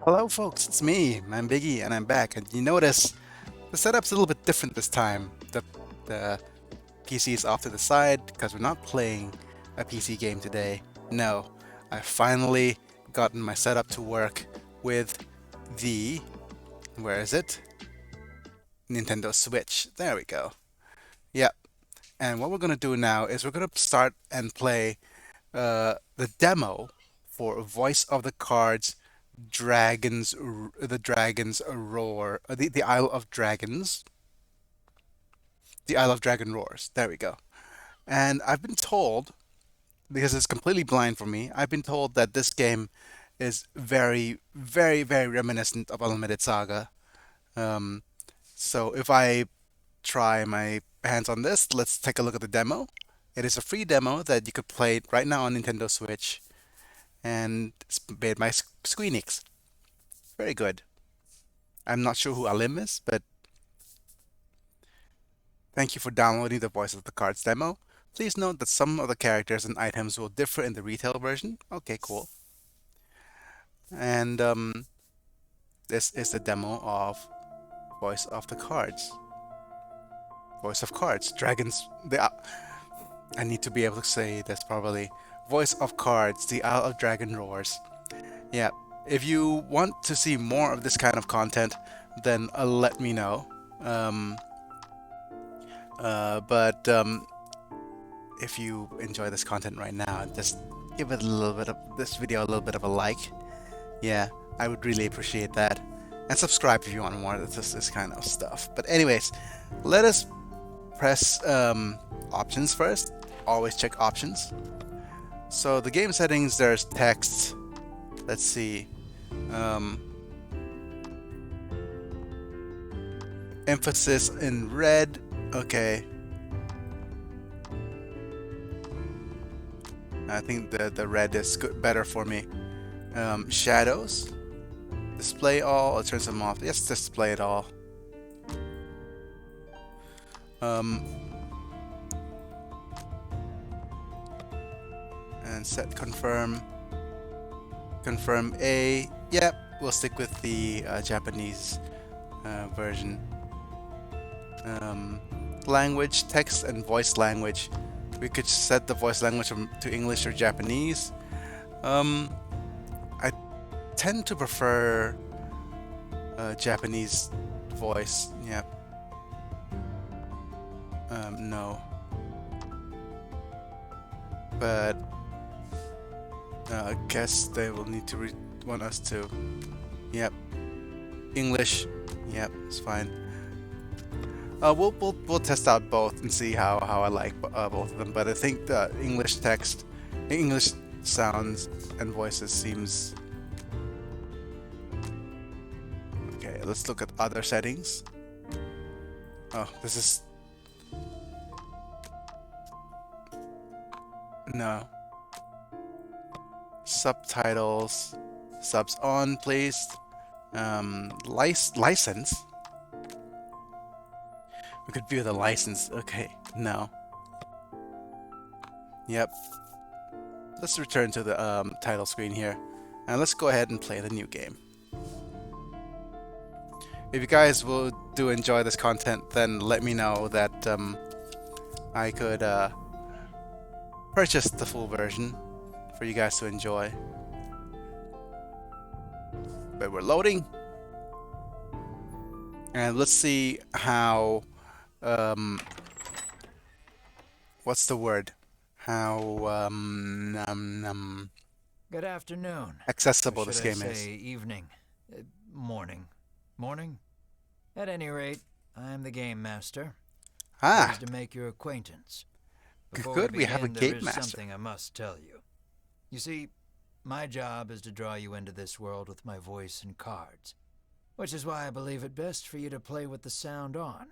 Hello, folks. It's me. I'm Biggy, and I'm back. And you notice the setup's a little bit different this time. The PC is off to the side because we're not playing a PC game today. No, I finally gotten my setup to work with the where is it? Nintendo Switch. There we go. Yep. And what we're gonna do now is we're gonna start and play the demo for Voice of the Cards the Dragons Roar, the Isle of Dragons, the Isle of Dragon Roars. There we go. And I've been told, because it's completely blind for me, I've been told that this game is very, very, very reminiscent of Unlimited Saga. Um, so if I try my hands on this, let's take a look at the demo. It is a free demo that you could play right now on Nintendo Switch, and it's made by squareenix. Very good. I'm not sure who Alim is, but thank you for downloading the Voice of the Cards demo. Please note that some of the characters and items will differ in the retail version. Okay, cool. And this is the demo of Voice of the Cards. Voice of Cards. Dragons. I need to be able to say this properly. Voice of Cards, the Isle of Dragon Roars. Yeah, if you want to see more of this kind of content, then let me know. Um, but if you enjoy this content right now, just give it a little bit of this video a little bit of a like. Yeah, I would really appreciate that. And subscribe if you want more of this kind of stuff. But anyways, let us press options first. Always check options. So the game settings, there's text. Let's see. Um, Emphasis in red. Okay. I think the red is better for me. Shadows. Display all. I'll turn some off. Yes, display it all. Um, and set confirm. Confirm A. Yep, we'll stick with the Japanese version. Language, text, and voice language. We could set the voice language to English or Japanese. I tend to prefer Japanese voice. Yep. No. But I guess they will need to want us to. Yep. English. Yep, it's fine. We'll test out both and see how I like both of them. But I think the English text, English sounds and voices seems okay. Let's look at other settings. Oh, this is no subtitles. Subs on, please. License. We could view the license. Okay, no. Yep. Let's return to the title screen here. And let's go ahead and play the new game. If you guys do enjoy this content, then let me know that I could purchase the full version for you guys to enjoy. But we're loading. And let's see how what's the word? How Good afternoon. Or accessible should this I game is. say evening? Morning. Morning? At any rate, I'm the game master. Ah, Pleased to make your acquaintance. Before we good. We have a begin, there game is master. something I must tell you. You see, my job is to draw you into this world with my voice and cards, which is why I believe it best for you to play with the sound on.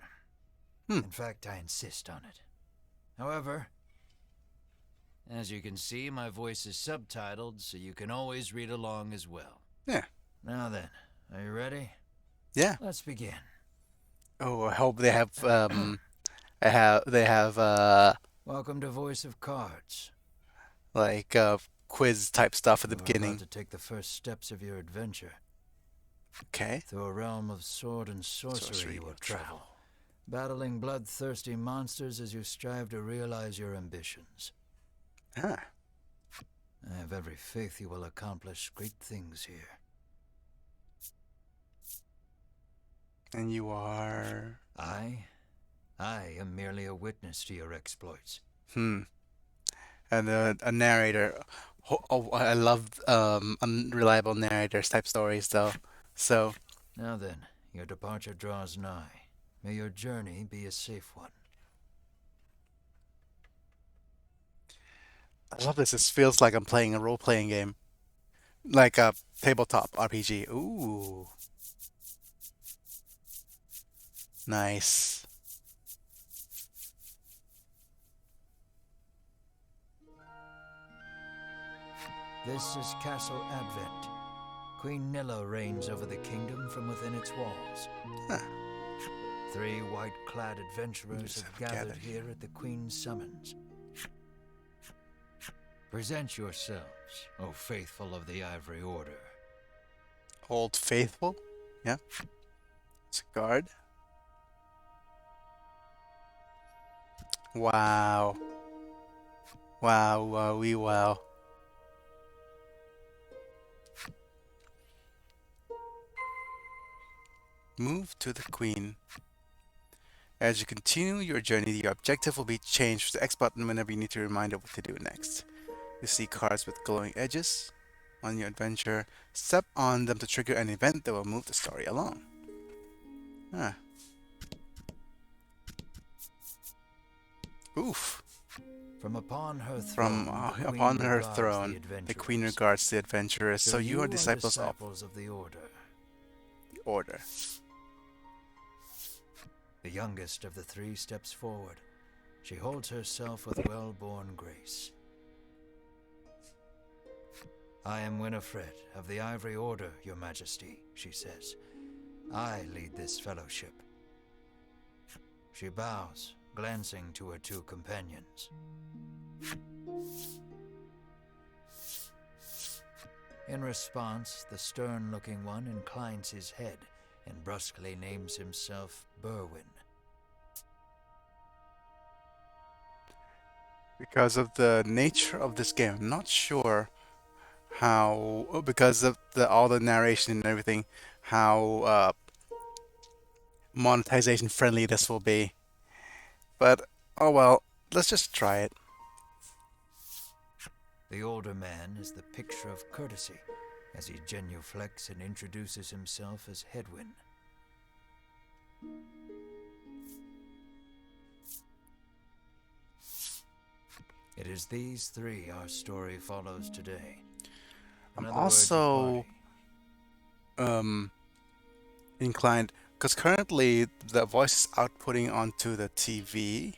Hmm. In fact, I insist on it. However, as you can see, my voice is subtitled, so you can always read along as well. Yeah. Now then, are you ready? Yeah. Let's begin. Oh, I hope they have they have Welcome to Voice of Cards. like quiz type stuff at the You are about beginning. to take the first steps of your adventure. Okay. Through a realm of sword and sorcery you will travel, battling bloodthirsty monsters as you strive to realize your ambitions. Ah. I have every faith you will accomplish great things here. And you are... I am merely a witness to your exploits. And a narrator. Oh, I love unreliable narrators type stories though. So Now then, your departure draws nigh. May your journey be a safe one. I love this. This feels like I'm playing a role-playing game, like a tabletop RPG. Ooh, nice. This is Castle Advent. Queen Nilla reigns over the kingdom from within its walls. Huh. 3 white-clad adventurers have gathered here at the Queen's summons. Present yourselves, O faithful of the Ivory Order. Old Faithful? Yeah. It's a guard. Wow. Wow, wow. Move to the Queen. As you continue your journey, your objective will be changed to the X button whenever you need to remind it what to do next. You see cards with glowing edges on your adventure. Step on them to trigger an event that will move the story along. Ah. Oof. From upon her throne, the Queen regards the adventurers. So you are disciples of the Order. The Order. The youngest of the 3 steps forward. She holds herself with well-born grace. I am Winifred of the Ivory Order, Your Majesty, she says. I lead this fellowship. She bows, glancing to her 2 companions. In response, the stern-looking one inclines his head and brusquely names himself Berwin. Because of the nature of this game, I'm not sure how, because of all the narration and everything, how monetization friendly this will be. But, oh well, let's just try it. The older man is the picture of courtesy as he genuflects and introduces himself as Hedwyn. It is these 3 our story follows today. I'm also inclined, because currently the voice is outputting onto the TV.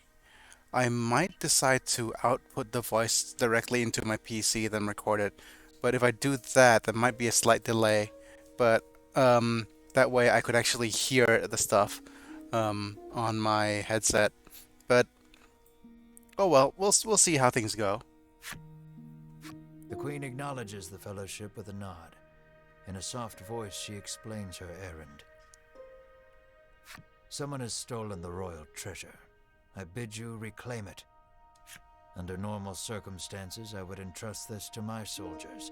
I might decide to output the voice directly into my PC, then record it. But if I do that, there might be a slight delay. But that way I could actually hear the stuff on my headset. But oh well, we'll see how things go. The Queen acknowledges the fellowship with a nod. In a soft voice, she explains her errand. Someone has stolen the royal treasure. I bid you reclaim it. Under normal circumstances, I would entrust this to my soldiers,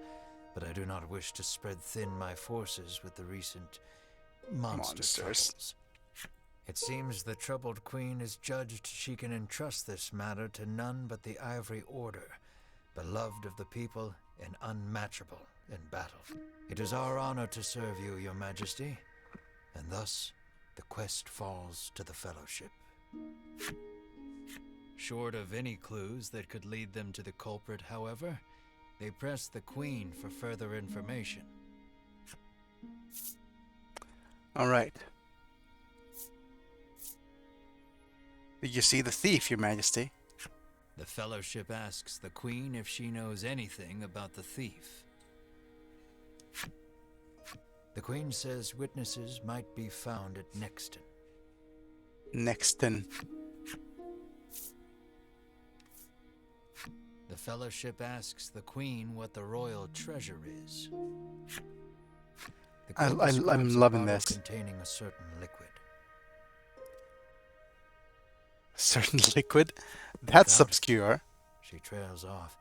but I do not wish to spread thin my forces with the recent monster troubles. It seems the troubled queen is judged she can entrust this matter to none but the Ivory Order, beloved of the people and unmatchable in battle. It is our honor to serve you, Your Majesty, and thus the quest falls to the Fellowship. Short of any clues that could lead them to the culprit, however, they press the Queen for further information. All right. Did you see the thief, Your Majesty? The Fellowship asks the Queen if she knows anything about the thief. The Queen says witnesses might be found at Nexton. Nexton. The Fellowship asks the Queen what the royal treasure is. The code describes I'm a loving bottle this. containing a certain liquid. Certain liquid. That's Without it, obscure. she trails off,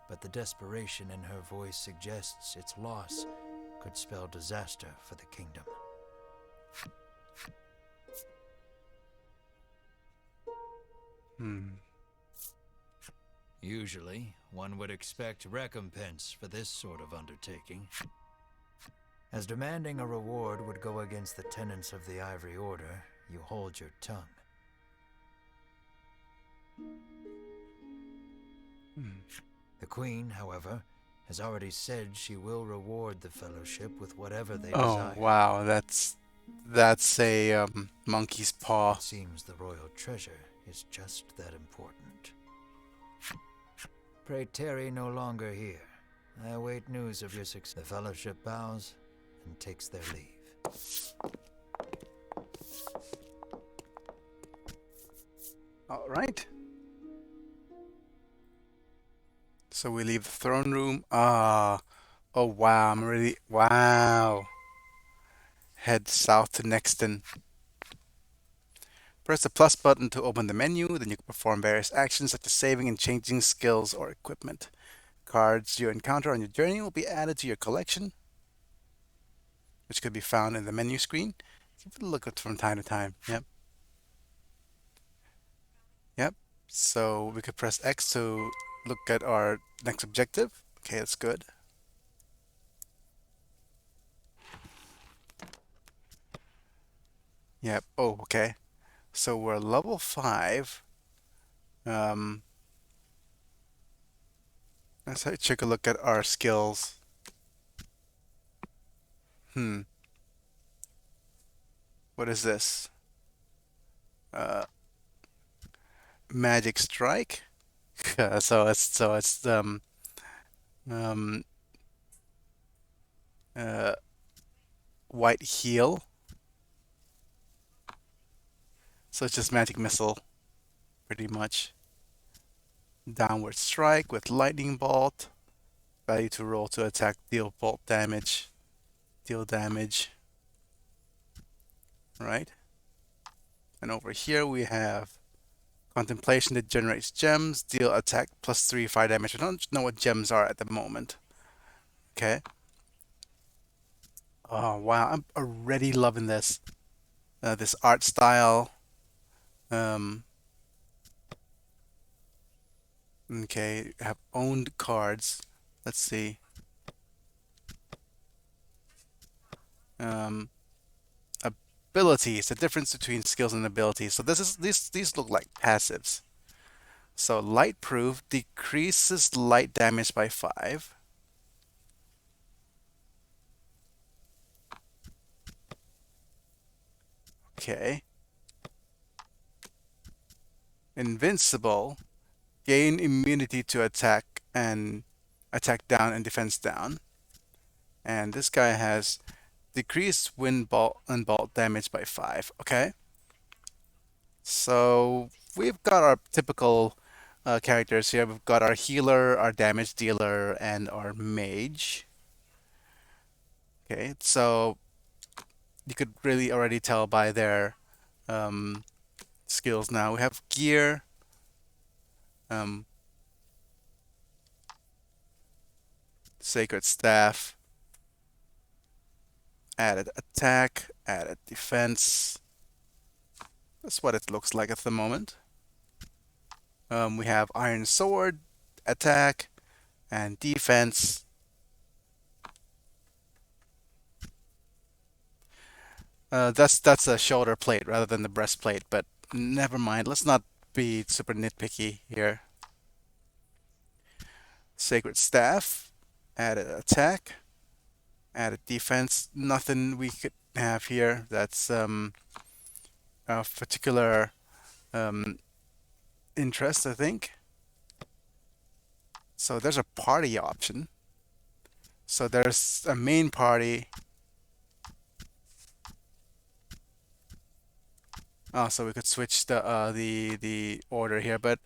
but the desperation in her voice suggests its loss could spell disaster for the kingdom. Hmm. Usually, one would expect recompense for this sort of undertaking, as demanding a reward would go against the tenets of the Ivory Order. You hold your tongue. Hmm. The Queen, however, has already said she will reward the Fellowship with whatever they Oh desire. wow, that's a monkey's paw. It seems the royal treasure is just that important. Pray tarry no longer here. I await news of your success. The Fellowship bows and takes their leave. All right. So we leave the throne room. Ah, oh wow, I'm really wow. Head south to Nexton. Press the plus button to open the menu, then you can perform various actions such as saving and changing skills or equipment. Cards you encounter on your journey will be added to your collection, which could be found in the menu screen. Give it a look at from time to time. Yep, yep. So we could press X to look at our next objective. Okay, that's good. Yep. Oh, okay. So we're level 5. Um, let's take a look at our skills. Hmm. What is this? Uh, Magic Strike. So it's um uh White Heal. So it's just Magic Missile, pretty much. Downward Strike with Lightning Bolt. Value to roll to attack, deal bolt damage, deal damage. Right. And over here we have Contemplation that generates gems, deal attack plus 3 fire damage. I don't know what gems are at the moment. Okay. Oh wow, I'm already loving this. This art style. Um, okay, have owned cards. Let's see. Um, abilities. The difference between skills and abilities. So these look like passives. So light proof decreases light damage by 5. Okay. Invincible. Gain immunity to attack and attack down and defense down. And this guy has decreased wind bolt and bolt damage by 5. Okay. So we've got our typical characters here. We've got our healer, our damage dealer, and our mage. Okay, so you could really already tell by their um, skills now. We have gear, um, sacred staff, added attack, added defense. That's what it looks like at the moment. We have iron sword, attack, and defense. That's a shoulder plate rather than the breastplate, but never mind. Let's not be super nitpicky here. Sacred staff, added attack, added defense. Nothing we could have here that's of particular um, interest, I think. So there's a party option. So there's a main party. Oh, so we could switch the order here, but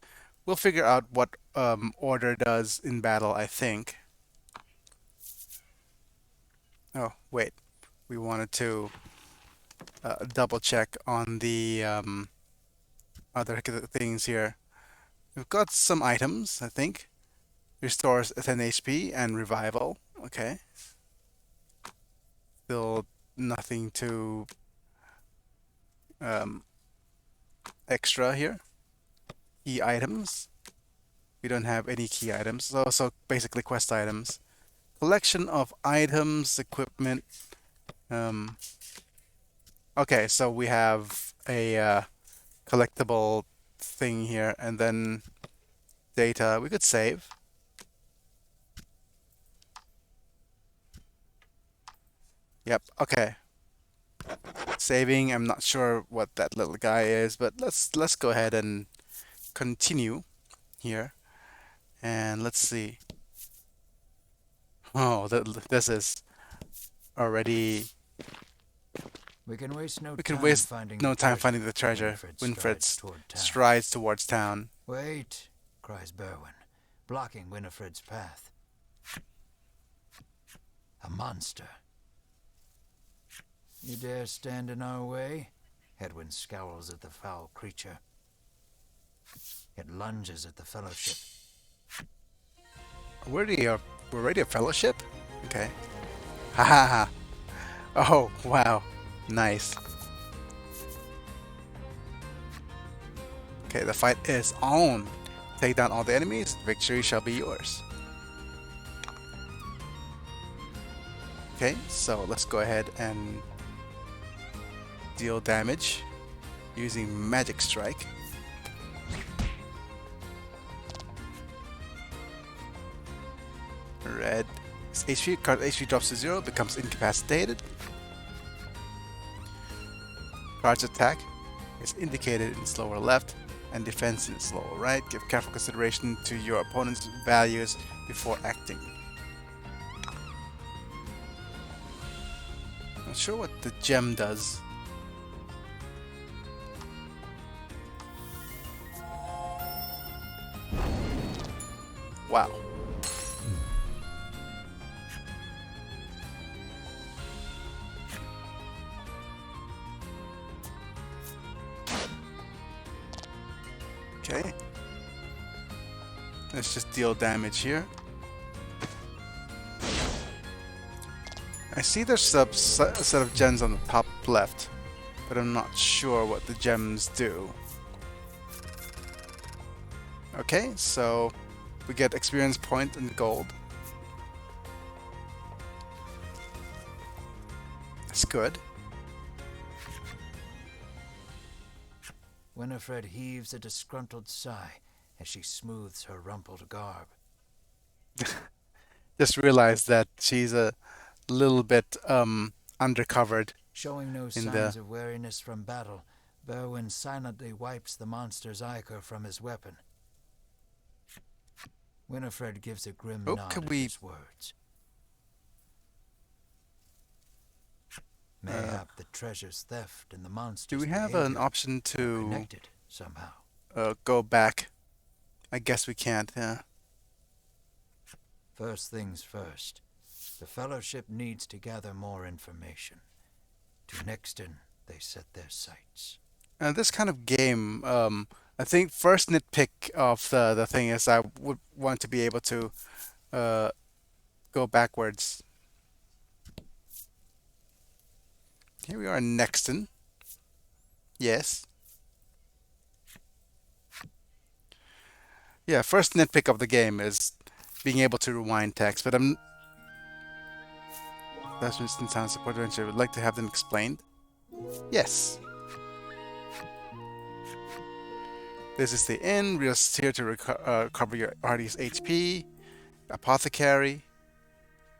we'll figure out what order does in battle, I think. Oh, wait. we wanted to double check on the other things here. We've got some items, I think. Restores 10 HP and revival. Okay. Still nothing too um, extra here. Key items. We don't have any key items. So basically quest items. Collection of items, equipment. Um, okay, so we have a collectible thing here, and then data. We could save. Yep. Okay. Saving. I'm not sure what that little guy is, but let's go ahead and continue here, and let's see. Oh, this is already. We can waste no We can time waste finding no the time treasure. finding the treasure. Winifred Winfred strides toward town. strides towards town. Wait, cries Berwin, blocking Winifred's path. A monster. You dare stand in our way? Edwin scowls at the foul creature. It lunges at the Fellowship. We're already a fellowship? Okay. Ha ha ha. Oh, wow. Nice. Okay, the fight is on. Take down all the enemies. Victory shall be yours. Okay, so let's go ahead and deal damage using Magic Strike. Red. HP, card HP drops to 0, becomes incapacitated. Card's attack is indicated in its lower left and defense in its lower right. Give careful consideration to your opponent's values before acting. Not sure what the gem does. Wow. Okay. Let's just deal damage here. I see there's a set of gems on the top left, but I'm not sure what the gems do. Okay, so we get experience point and gold. That's good. Winifred heaves a disgruntled sigh as she smooths her rumpled garb. Just realized that she's a little bit undercovered. Showing no signs of weariness from battle, Berwin silently wipes the monster's ichor from his weapon. Winifred gives a grim nod at his words. Mayhap the treasure's theft and the monster's Do we have an option to connected somehow? Go back? I guess we can't, yeah. First things first. The Fellowship needs to gather more information. To Nixton, they set their sights. This kind of game, I think first nitpick of the thing is I would want to be able to go backwards. Here we are in Nexton. Yes. Yeah, first nitpick of the game is being able to rewind text, but that's instant sound support adventure. Would like to have them explained. Yes. This is the inn. We're here to recover your party's HP. Apothecary.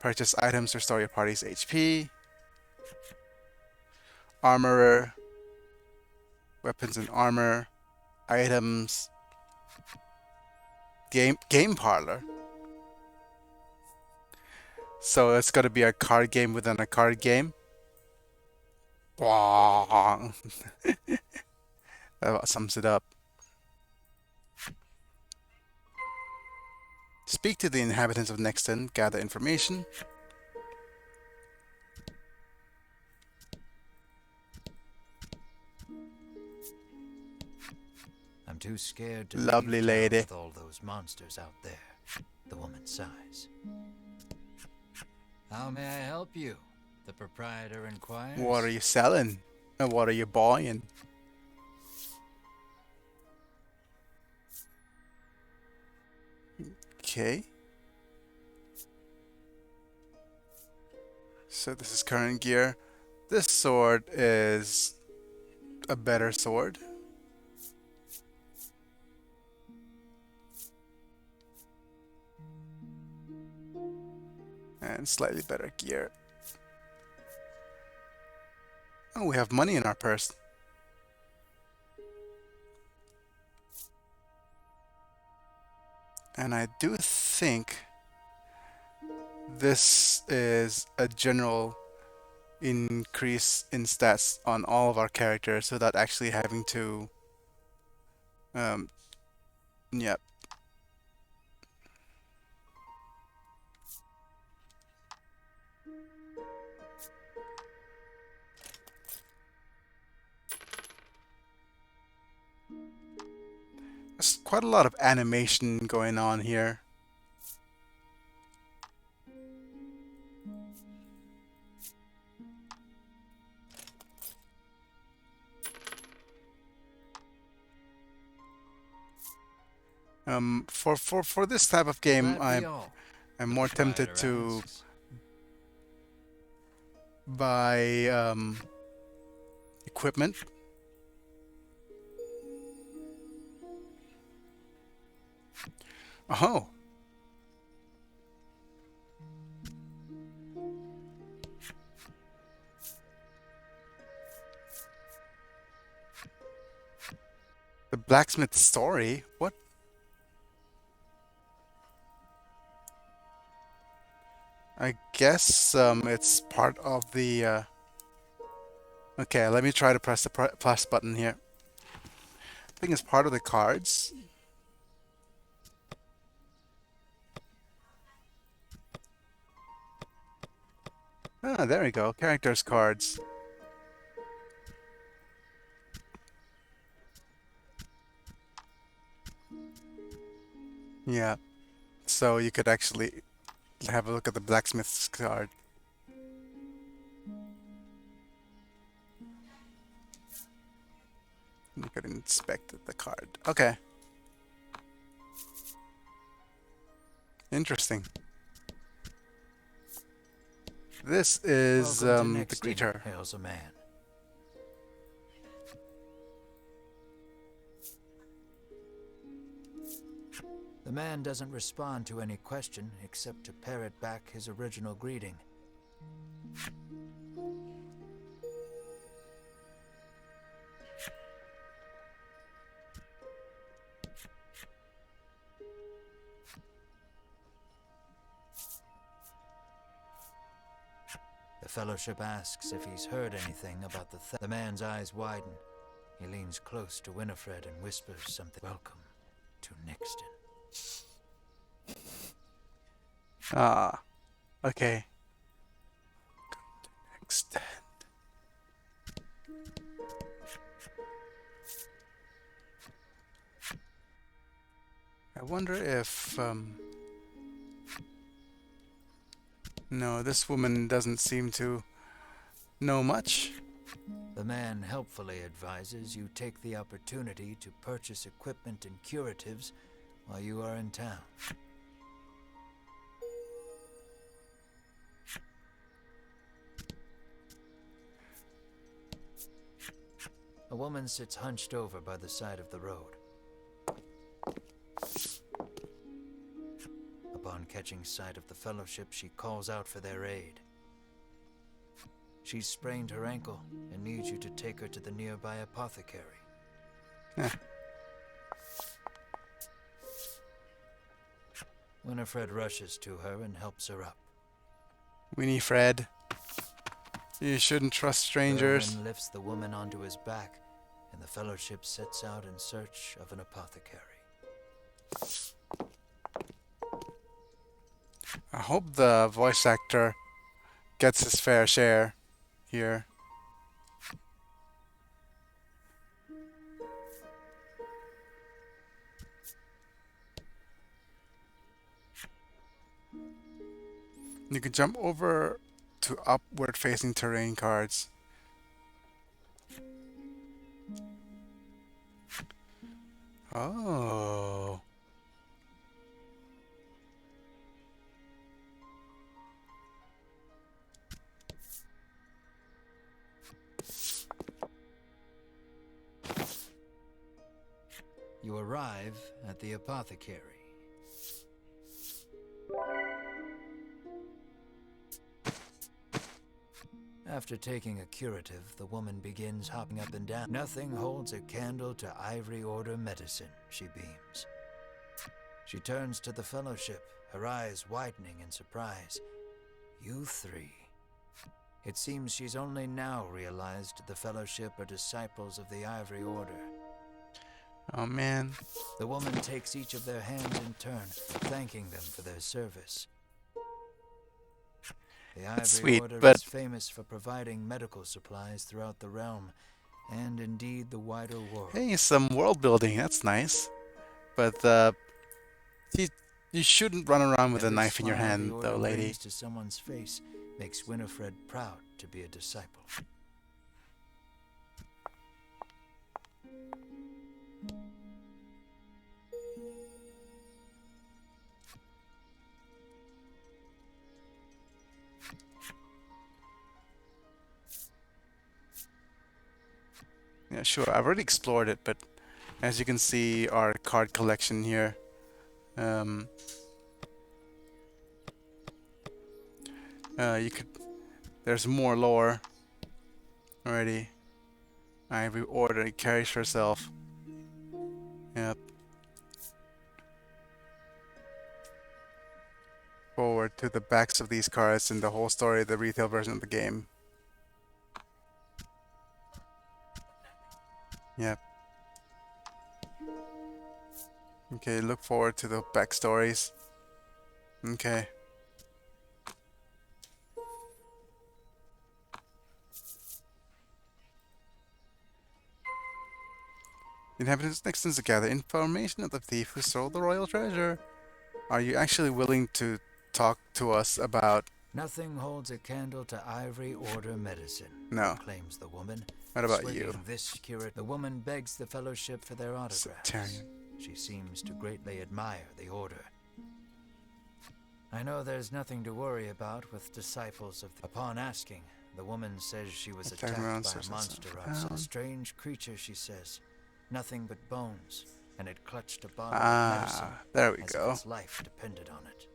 Purchase items to restore your party's HP. Armorer. Weapons and armor. Items. Game parlor. So it's got to be a card game within a card game. That sums it up. Speak to the inhabitants of Nexton, gather information. I'm too scared to Lovely leave town lady. with all those monsters out there. The woman sighs. How may I help you? The proprietor inquires. What are you selling? And what are you buying? Okay. So this is current gear. This sword is a better sword. And slightly better gear. Oh, we have money in our purse. And I do think this is a general increase in stats on all of our characters without actually having to yeah. There's quite a lot of animation going on here. For this type of game, I'm more tempted to buy equipment. Oh, the blacksmith story. What? I guess it's part of the. Okay, let me try to press the plus button here. I think it's part of the cards. Ah, there we go. Characters cards. Yeah. So you could actually have a look at the blacksmith's card. You could inspect the card. Okay. Interesting. This is the greeter. Hails a man. The man doesn't respond to any question except to parrot back his original greeting. The Fellowship asks if he's heard anything about the theft. The man's eyes widen. He leans close to Winifred and whispers something. Welcome to Nixton. Ah, okay. Extend. I wonder if no, this woman doesn't seem to know much. The man helpfully advises you take the opportunity to purchase equipment and curatives while you are in town. A woman sits hunched over by the side of the road. Upon catching sight of the Fellowship, she calls out for their aid. She's sprained her ankle and needs you to take her to the nearby apothecary. Winifred rushes to her and helps her up. Winifred, you shouldn't trust strangers. Erwin lifts the woman onto his back, and the Fellowship sets out in search of an apothecary. I hope the voice actor gets his fair share here. You can jump over to upward facing terrain cards. Oh. You arrive at the apothecary. After taking a curative, the woman begins hopping up and down. Nothing holds a candle to Ivory Order medicine, she beams. She turns to the Fellowship, her eyes widening in surprise. You three. It seems she's only now realized the Fellowship are disciples of the Ivory Order. Oh man. The woman takes each of their hands in turn, thanking them for their service. The That's Ivory sweet, Order but is famous for providing medical supplies throughout the realm, and indeed the wider world. hey, some world building. That's nice. But you, you shouldn't run around with a Every knife in your smile the hand, Order though, lady. brings to someone's face makes Winifred proud to be a disciple. Yeah, sure. I've already explored it, but as you can see, our card collection here. You could. There's more lore already. Ivory Order carries herself. Yep. Forward to the backs of these cards and the whole story of the retail version of the game. Yep. Okay, look forward to the backstories. Okay. Inhabitants next to gather information of the thief who stole the royal treasure. Are you actually willing to talk to us about... Nothing holds a candle to Ivory Order medicine, No. claims the woman. What about Slipping you? This curate, the woman begs the Fellowship for their autographs. Sectarian. She seems to greatly admire the Order. I know there's nothing to worry about with disciples of... Upon asking, the woman says she was attacked by a monster outside. A strange creature, she says. Nothing but bones, and it clutched a bottle of medicine. There we as go. if its life depended on it.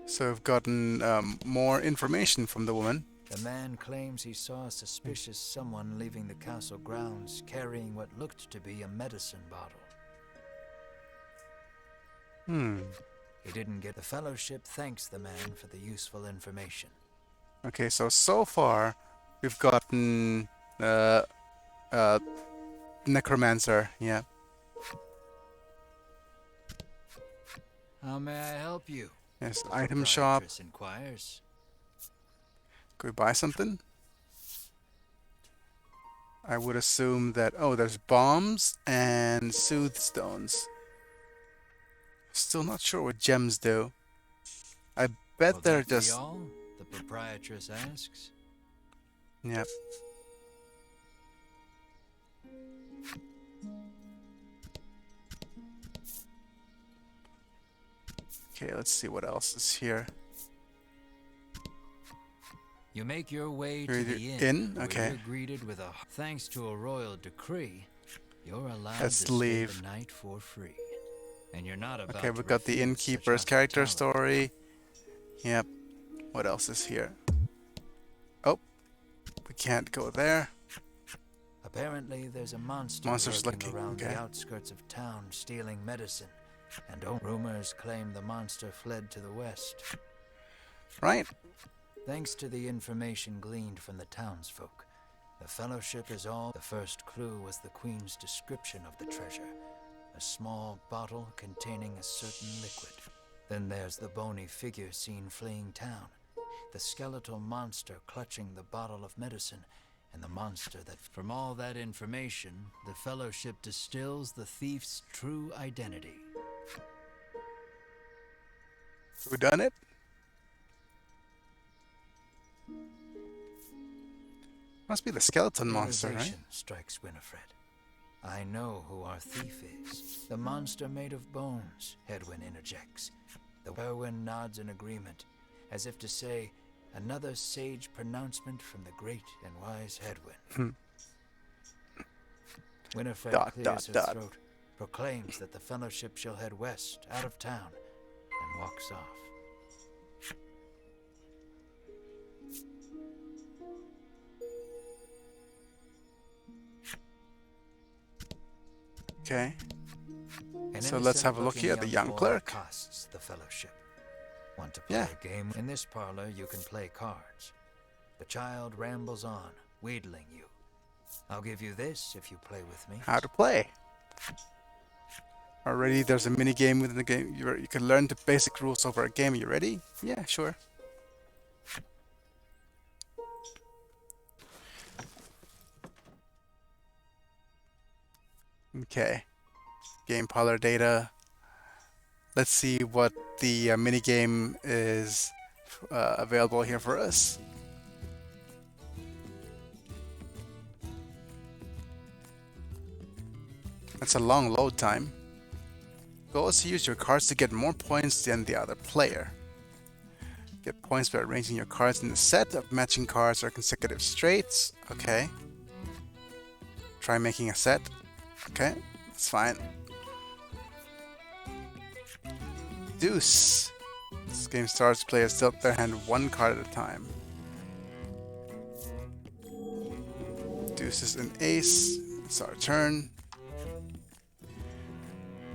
So we've gotten more information from the woman. The man claims he saw a suspicious someone leaving the castle grounds carrying what looked to be a medicine bottle. He didn't get... The Fellowship thanks the man for the useful information. Okay, so far we've gotten necromancer. Yeah. How may I help you? Yes, The item shop. proprietress inquires. Could we buy something? I would assume that... Oh, there's bombs and soothe stones. Still not sure what gems do. I bet Will they're that be just... all? The proprietress asks. Yep. Okay, let's see what else is here. You make your way to the inn, where you're greeted with a... Thanks to a royal decree, you're allowed Let's to leave. stay the night for free. And you're not about Okay, to we've got the refuse such innkeeper's character hospitality. story. Yep. What else is here? Oh, we can't go there. Apparently, there's a monster Monster's lurking looking, around okay. the outskirts of town stealing medicine. And rumors claim the monster fled to the west. Right. Thanks to the information gleaned from the townsfolk, the Fellowship is all... The first clue was the Queen's description of the treasure. A small bottle containing a certain liquid. Then there's the bony figure seen fleeing town. The skeletal monster clutching the bottle of medicine, and the monster that... From all that information, the Fellowship distills the thief's true identity. Who done it? Must be the skeleton monster, right? Realization strikes Winifred. I know who our thief is. The monster made of bones, Hedwyn interjects. The Werwin nods in agreement, as if to say, another sage pronouncement from the great and wise Hedwyn. Winifred clears her throat, proclaims that the Fellowship shall head west, out of town, and walks off. Okay. An So let's have a look here at the young clerk. Costs the Fellowship. Want to play a game? In this parlor, you can play cards. The child rambles on, wheedling you. I'll give you this if you play with me. How to play. Already there's a mini game within the game. You can learn the basic rules over a game. You ready? Yeah, sure. Okay. Game parlor data. Let's see what the mini game is available here for us. That's a long load time. Goal is to use your cards to get more points than the other player. Get points by arranging your cards in a set of matching cards or consecutive straights. Okay. Try making a set. Okay, that's fine. Deuce. This game starts, players tilt their hand one card at a time. Deuce is an ace. It's our turn.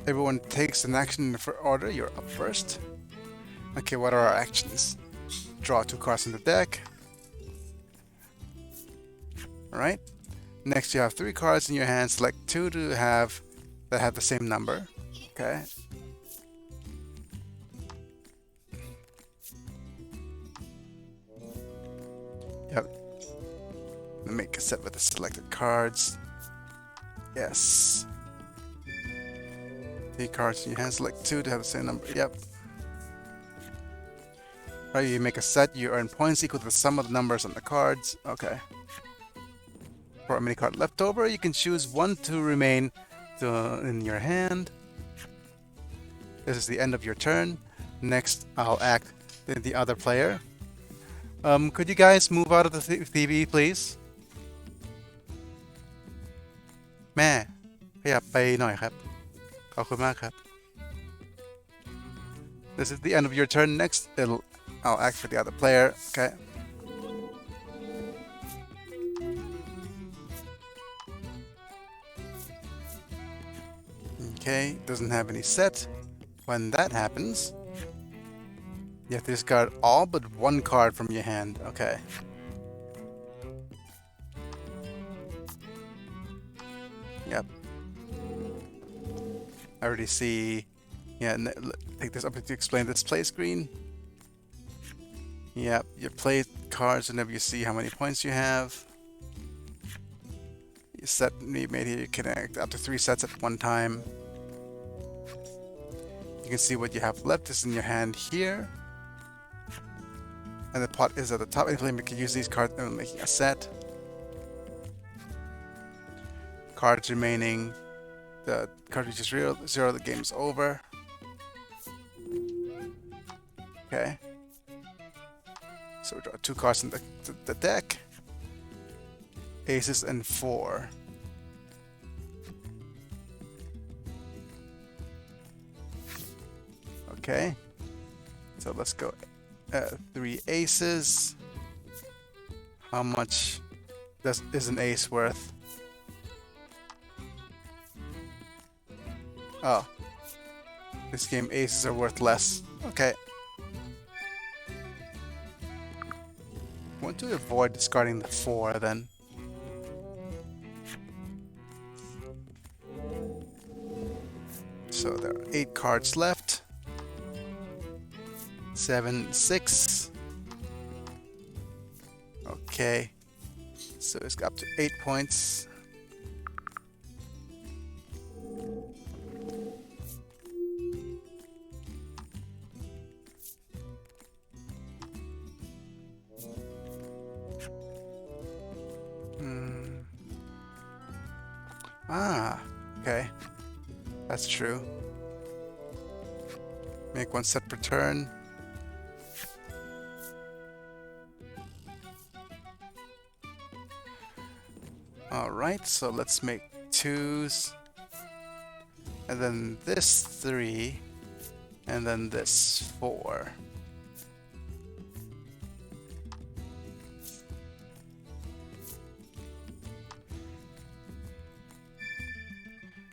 Everyone takes an action in order. You're up first. Okay, what are our actions? Draw 2 cards in the deck. Alright. Next, you have 3 cards in your hand. Select 2 that have the same number. Okay. Yep. Make a set with the selected cards. Yes. 3 cards in your hand. Select 2 to have the same number. Yep. Alright, you make a set. You earn points equal to the sum of the numbers on the cards. Okay. For a mini card left over, you can choose 1 to remain in your hand. This is the end of your turn. Next, I'll act the other player. Could you guys move out of the TV, please? แม่ขยับไปหน่อยครับขอบคุณมากครับ This is the end of your turn. Next, I'll act for the other player. Okay. Okay, doesn't have any set. When that happens, you have to discard all but 1 card from your hand. Okay. Yep. I already see. Yeah, take this up to explain the display screen. Yep, you play cards whenever you see how many points you have. You set you made here. You connect up to 3 sets at one time. You can see what you have left is in your hand here. And the pot is at the top. Anything you can use these cards when making a set. Cards remaining. The card reaches 0, the game's over. Okay. So we draw 2 cards in the deck. Aces and 4. Okay. So let's go. 3 aces. How much is an ace worth? Oh. This game aces are worth less. Okay. Want to avoid discarding the 4 then. So there are 8 cards left. 7, 6. Okay. So it's up to 8 points. Hmm. Ah, okay. That's true. Make one set per turn. Alright, so let's make 2s. And then this 3. And then this 4.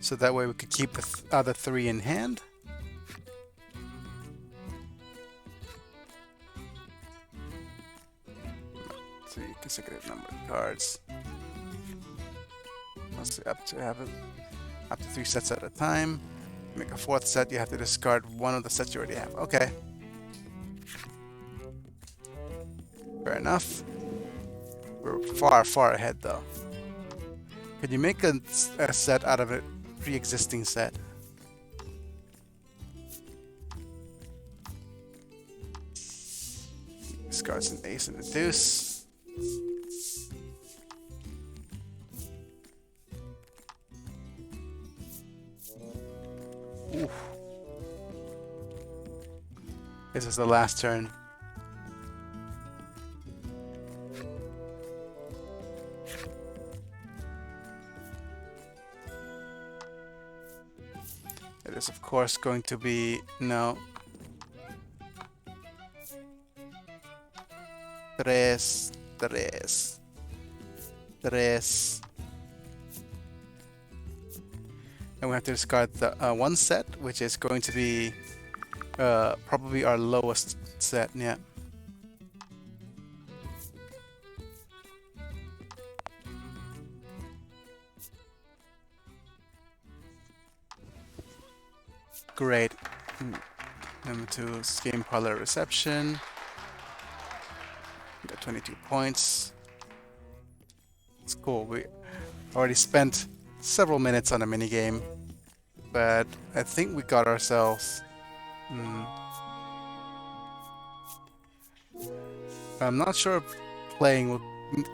So that way we could keep the other 3 in hand. Three consecutive number of cards. Let's see, up to 3 sets at a time. Make a 4th set, you have to discard one of the sets you already have. Okay. Fair enough. We're far, far ahead though. Could you make a set out of a pre-existing set? Discards an ace and a deuce. Oof. This is the last turn. It is of course going to be no. Tres. And we have to discard the one set, which is going to be probably our lowest set. Yeah. Great. Number 2 is game parlor reception. Got 22 points. It's cool. We already spent several minutes on a minigame, but I think we got ourselves. I'm not sure if playing will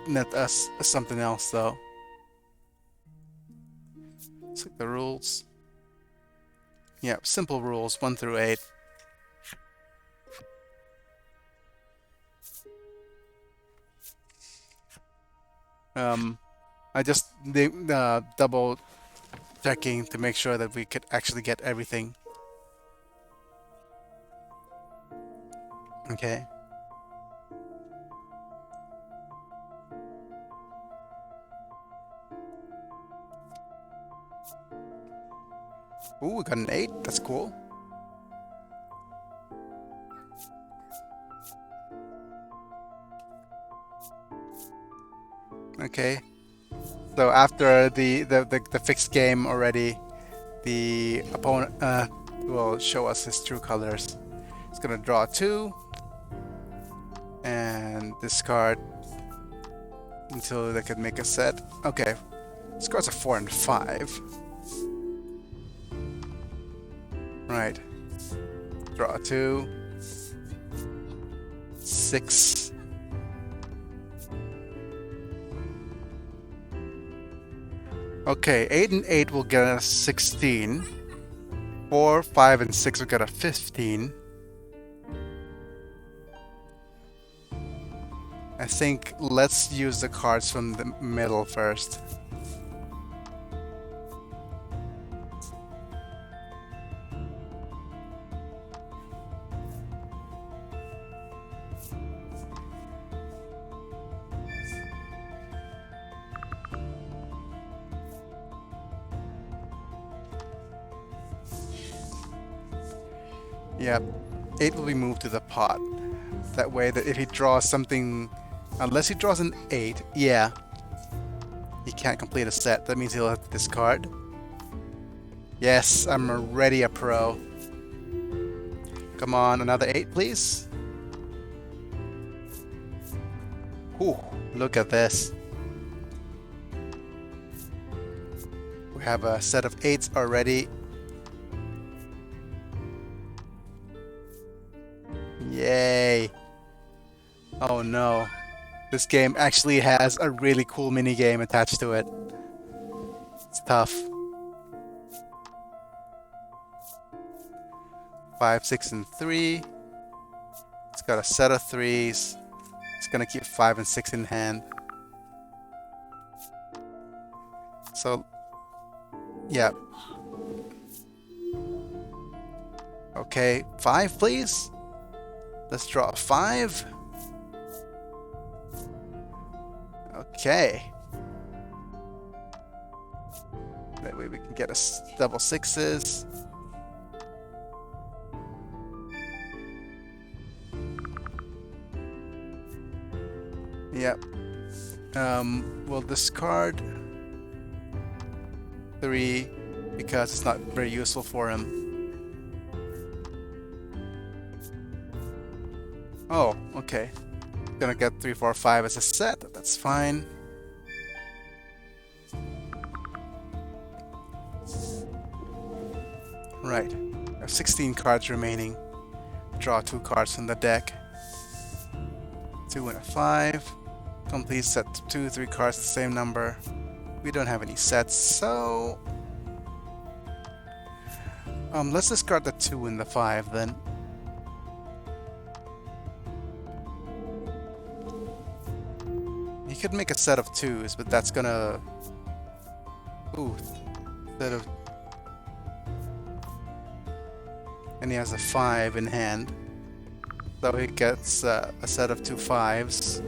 net us something else though. Let's look at the rules. Yeah, simple rules 1 through 8. I just double checking to make sure that we could actually get everything. Okay. Ooh, we got an 8. That's cool. Okay. So after the fixed game already, the opponent will show us his true colors. It's gonna draw 2 and discard until they can make a set. Okay. Discards a 4 and 5. Right. Draw 2. 6. Okay, 8 and 8 will get us 16. 4, 5, and 6 will get us 15. I think let's use the cards from the middle first. Yep, 8 will be moved to the pot. That way that if he draws something, unless he draws an 8, yeah, he can't complete a set. That means he'll have to discard. Yes, I'm already a pro. Come on, another 8, please. Ooh, look at this. We have a set of 8s already. Yay. Oh no. This game actually has a really cool mini game attached to it. It's tough. 5, 6, and 3. It's got a set of 3s. It's gonna keep 5 and 6 in hand. So, yeah. Okay, 5, please. Let's draw a 5. Okay. That way we can get a double 6s. Yep. We'll discard 3 because it's not very useful for him. Oh, okay. Gonna get 3, 4, 5 as a set. That's fine. Right. I have 16 cards remaining. Draw 2 cards from the deck. 2 and a 5. Complete set 2, 3 cards, the same number. We don't have any sets, so let's discard the 2 and the 5 then. You could make a set of 2s, but that's gonna... Ooh, set of... And he has a 5 in hand. So he gets a set of 2 5s.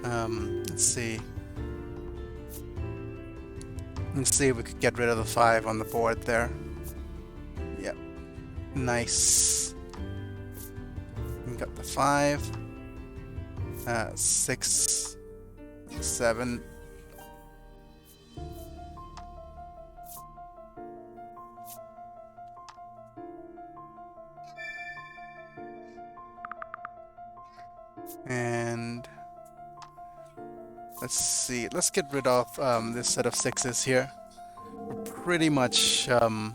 Let's see. Let's see if we could get rid of the 5 on the board there. Yep. Nice. We got the 5. 6, 7. And let's see. Let's get rid of this set of 6s here. We're pretty much like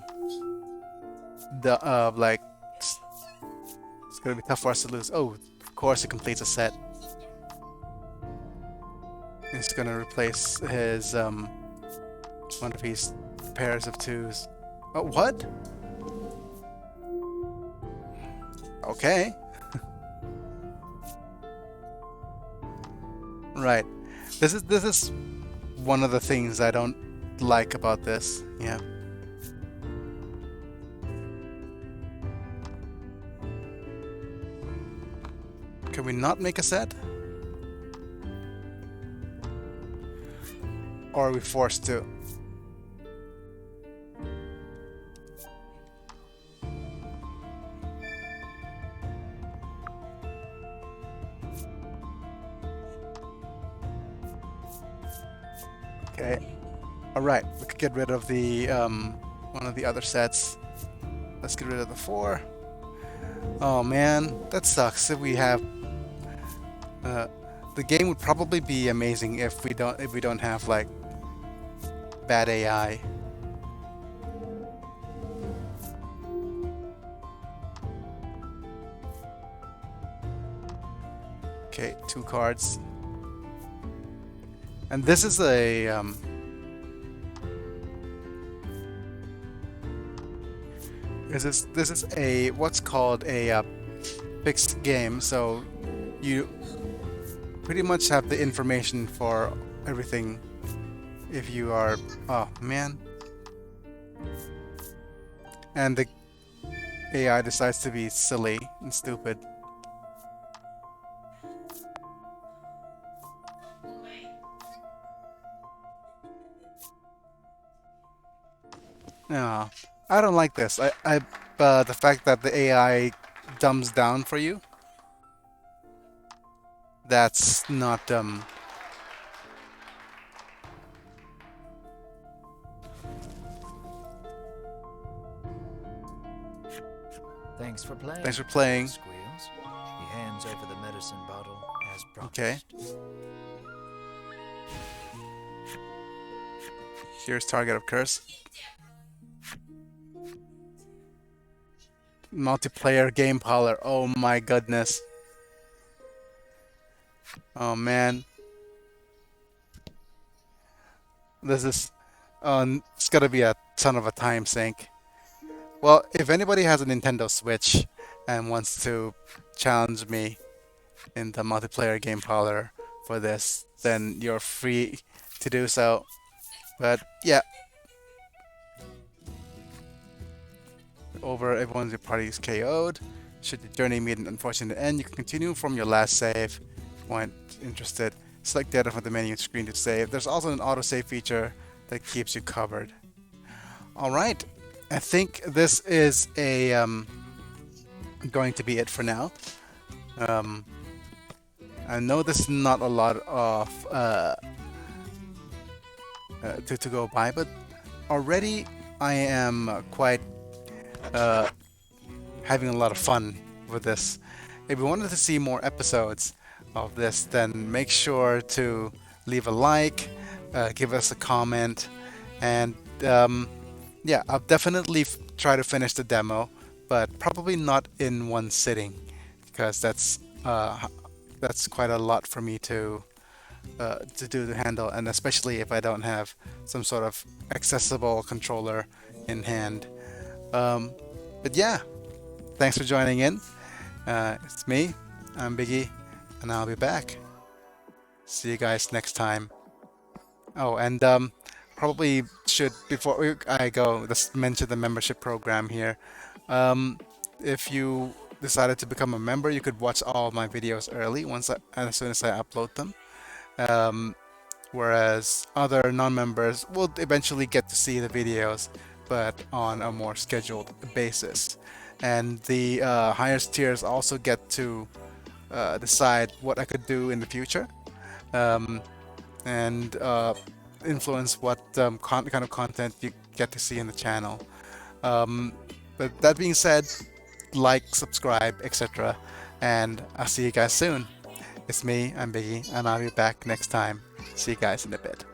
it's gonna be tough for us to lose. Oh, of course, it completes a set. It's gonna replace his one of his pairs of 2s. Oh, what? Okay. Right. This is one of the things I don't like about this. Yeah. Can we not make a set? Or are we forced to? Okay. Alright, we could get rid of the one of the other sets. Let's get rid of the 4. Oh man, that sucks. If we have the game would probably be amazing if we don't have like bad AI. Okay, 2 cards. And this is a this is a what's called a fixed game, so you pretty much have the information for everything if you are... Oh man. And the AI decides to be silly and stupid. No, I don't like this. The fact that the AI dumbs down for you. That's not Thanks for playing. Thanks for playing. Squeals. He hands over the medicine bottle as promised. Okay. Here's target of curse. Multiplayer game parlor. Oh my goodness. Oh man. This is it's gonna be a ton of a time sink. Well, if anybody has a Nintendo Switch and wants to challenge me in the multiplayer game parlor for this, then you're free to do so. But yeah, over everyone's your party is KO'd. Should the journey meet an unfortunate end, you can continue from your last save. If you aren't interested, select data from the menu screen to save. There's also an autosave feature that keeps you covered. All right, I think this is a going to be it for now. Um, I know this is not a lot of to go by, but already I am quite uh, having a lot of fun with this. If you wanted to see more episodes of this, then make sure to leave a like, give us a comment, and yeah, I'll definitely try to finish the demo, but probably not in one sitting because that's quite a lot for me to do the handle, and especially if I don't have some sort of accessible controller in hand. Um, but yeah, thanks for joining in. It's me, I'm Biggy, and I'll be back. See you guys next time. Oh, and probably should I go, just mention the membership program here. Um, if you decided to become a member, you could watch all my videos early as soon as I upload them. Um, Whereas other non-members will eventually get to see the videos, but on a more scheduled basis. And the highest tiers also get to decide what I could do in the future, um, and influence what kind of content you get to see in the channel. Um, but that being said, like, subscribe, etc. And I'll see you guys soon. It's me, I'm Biggy, and I'll be back next time. See you guys in a bit.